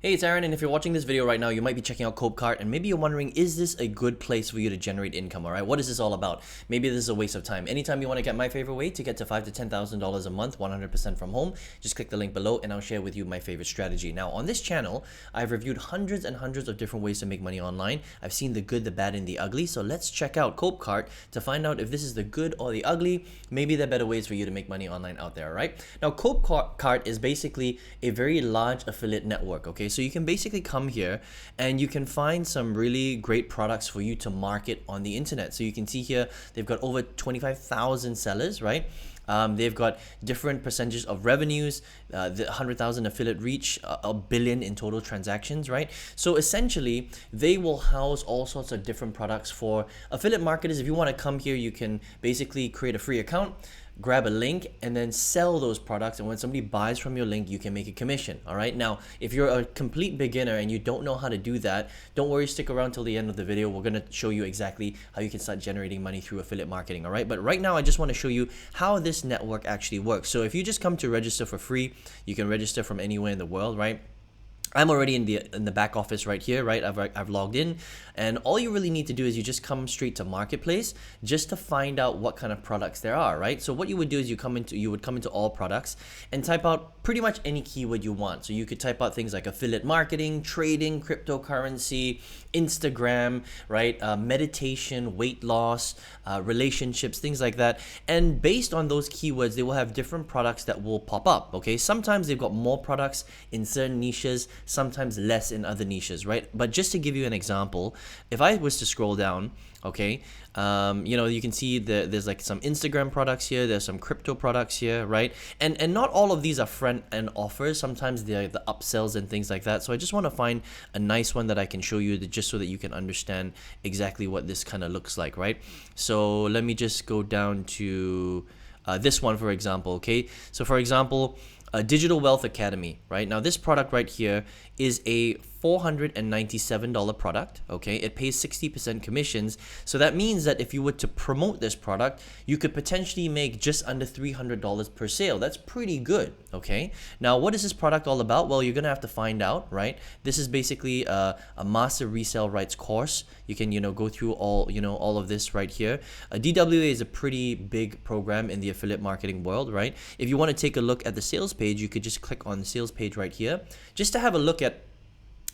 Hey, it's Aaron, and if you're watching this video right now, you might be checking out Copecart, and maybe you're wondering, is this a good place for you to generate income, alright? What is this all about? Maybe this is a waste of time. Anytime you want to get my favorite way to get to $5,000 to $10,000 a month, 100% from home, just click the link below and I'll share with you my favorite strategy. Now, on this channel, I've reviewed hundreds and hundreds of different ways to make money online. I've seen the good, the bad, and the ugly, so let's check out Copecart to find out if this is the good or the ugly. Maybe there are better ways for you to make money online out there, alright? Now, Copecart is basically a very large affiliate network, okay? So you can basically come here and you can find some really great products for you to market on the internet. So you can see here they've got over 25,000 sellers, right? They've got different percentages of revenues, the 100,000 affiliate reach, a billion in total transactions, right? So essentially, they will house all sorts of different products for affiliate marketers. If you want to come here, you can basically create a free account, grab a link, and then sell those products, and when somebody buys from your link, you can make a commission. All right, now if you're a complete beginner and you don't know how to do that, don't worry, stick around till the end of the video. We're going to show you exactly how you can start generating money through affiliate marketing. All right, but right now I just want to show you how this network actually works. So if you just come to register for free, you can register from anywhere in the world, right? I'm already in the back office right here, right? I've logged in, and all you really need to do is you just come straight to Marketplace just to find out what kind of products there are, right? So what you would do is you would come into all products and type out pretty much any keyword you want. So you could type out things like affiliate marketing, trading, cryptocurrency, Instagram, right? Meditation, weight loss, relationships, things like that. And based on those keywords, they will have different products that will pop up, okay? Sometimes they've got more products in certain niches, sometimes less in other niches, right? But just to give you an example, if I was to scroll down, okay, you can see there's like some Instagram products here, there's some crypto products here, right? And not all of these are front end offers. Sometimes they're the upsells and things like that. So I just want to find a nice one that I can show you just so that you can understand exactly what this kind of looks like, right? So let me just go down to this one, for example, okay? So for example, Digital Wealth Academy, right? Now this product right here is a $497 product, okay? It pays 60% commissions. So that means that if you were to promote this product, you could potentially make just under $300 per sale. That's pretty good, okay? Now, what is this product all about? Well, you're gonna have to find out, right? This is basically a master resale rights course. You can, go through all of this right here. DWA is a pretty big program in the affiliate marketing world, right? If you want to take a look at the sales page, you could just click on the sales page right here, just to have a look at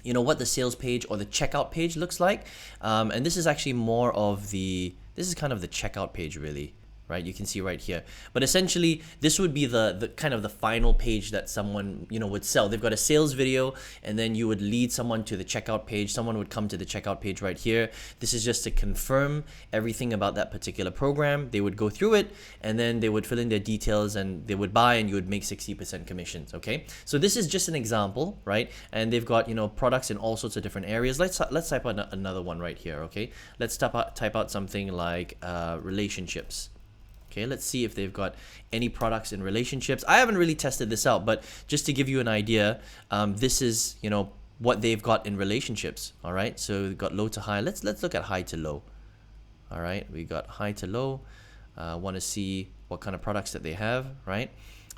what the sales page or the checkout page looks like. And this is actually more of this is kind of the checkout page, really, right? You can see right here. But essentially, this would be the kind of the final page that someone, would sell. They've got a sales video, and then you would lead someone to the checkout page. Someone would come to the checkout page right here. This is just to confirm everything about that particular program. They would go through it, and then they would fill in their details, and they would buy, and you would make 60% commissions, okay? So this is just an example, right? And they've got, products in all sorts of different areas. Let's type out another one right here, okay? Let's type out something like relationships. Okay, let's see if they've got any products in relationships. I haven't really tested this out, but just to give you an idea, this is, what they've got in relationships. All right, so we've got low to high. Let's look at high to low. All right, we got high to low. Want to see what kind of products that they have, right?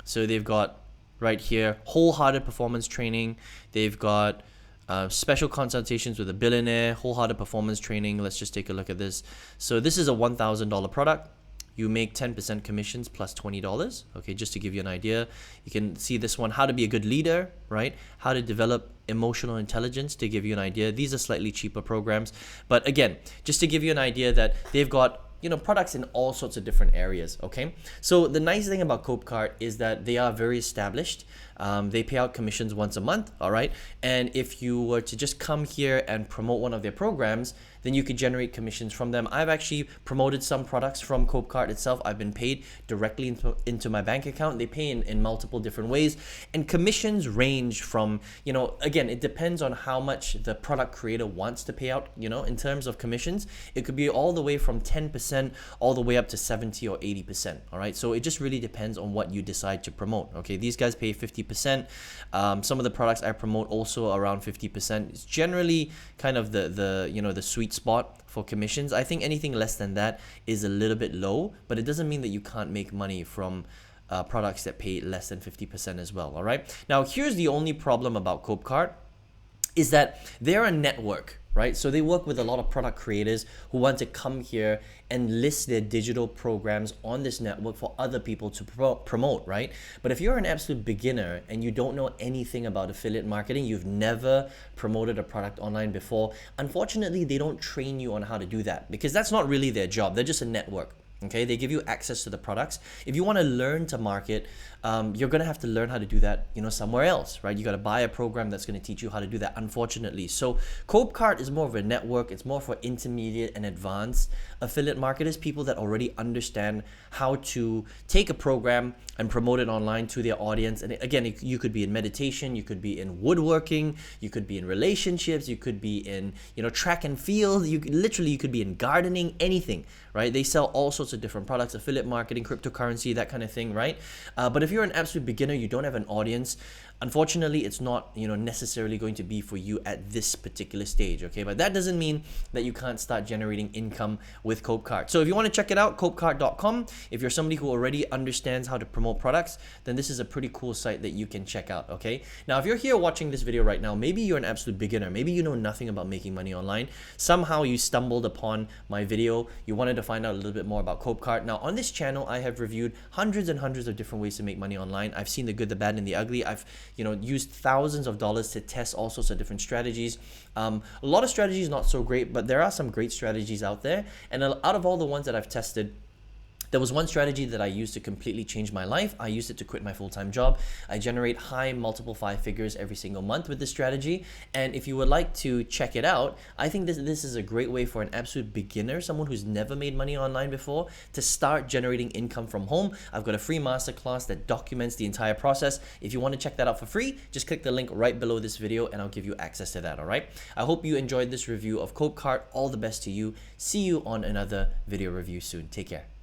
So they've got right here wholehearted performance training. They've got special consultations with a billionaire, wholehearted performance training. Let's just take a look at this. So this is a $1,000 product. You make 10% commissions plus $20, okay, just to give you an idea. You can see this one, how to be a good leader, right? How to develop emotional intelligence, to give you an idea. These are slightly cheaper programs. But again, just to give you an idea that they've got products in all sorts of different areas, okay? So the nice thing about Copecart is that they are very established. They pay out commissions once a month, all right? And if you were to just come here and promote one of their programs, then you could generate commissions from them. I've actually promoted some products from Copecart itself. I've been paid directly into my bank account. They pay in multiple different ways. And commissions range from, again, it depends on how much the product creator wants to pay out, in terms of commissions. It could be all the way from 10% all the way up to 70 or 80%, all right? So it just really depends on what you decide to promote, okay? These guys pay 50%. Some of the products I promote also around 50%. It's generally kind of the sweet spot for commissions. I think anything less than that is a little bit low, but it doesn't mean that you can't make money from products that pay less than 50% as well, all right? Now, here's the only problem about Copecart. is that they're a network, right? So they work with a lot of product creators who want to come here and list their digital programs on this network for other people to promote, right? But if you're an absolute beginner and you don't know anything about affiliate marketing, you've never promoted a product online before, unfortunately, they don't train you on how to do that because that's not really their job. They're just a network. Okay, they give you access to the products. If you want to learn to market, you're gonna have to learn how to do that, somewhere else, right? You got to buy a program that's going to teach you how to do that, unfortunately. So Copecart is more of a network. It's more for intermediate and advanced affiliate marketers, people that already understand how to take a program and promote it online to their audience. And again, you could be in meditation, you could be in woodworking, you could be in relationships, you could be in track and field, you could be in gardening, anything, right? They sell all sorts of different products, affiliate marketing, cryptocurrency, that kind of thing, right? But if you're an absolute beginner, you don't have an audience, unfortunately, it's not necessarily going to be for you at this particular stage, okay? But that doesn't mean that you can't start generating income with Copecart. So if you want to check it out, copecart.com. If you're somebody who already understands how to promote products, then this is a pretty cool site that you can check out, okay? Now, if you're here watching this video right now, maybe you're an absolute beginner. Maybe you know nothing about making money online. Somehow you stumbled upon my video. You wanted to find out a little bit more about Copecart. Now, on this channel, I have reviewed hundreds and hundreds of different ways to make money online. I've seen the good, the bad, and the ugly. I've used thousands of dollars to test all sorts of different strategies. A lot of strategies not so great, but there are some great strategies out there. And out of all the ones that I've tested, there was one strategy that I used to completely change my life. I used it to quit my full-time job. I generate high multiple 5 figures every single month with this strategy. And if you would like to check it out, I think this is a great way for an absolute beginner, someone who's never made money online before, to start generating income from home. I've got a free masterclass that documents the entire process. If you want to check that out for free, just click the link right below this video and I'll give you access to that, all right? I hope you enjoyed this review of Copecart. All the best to you. See you on another video review soon. Take care.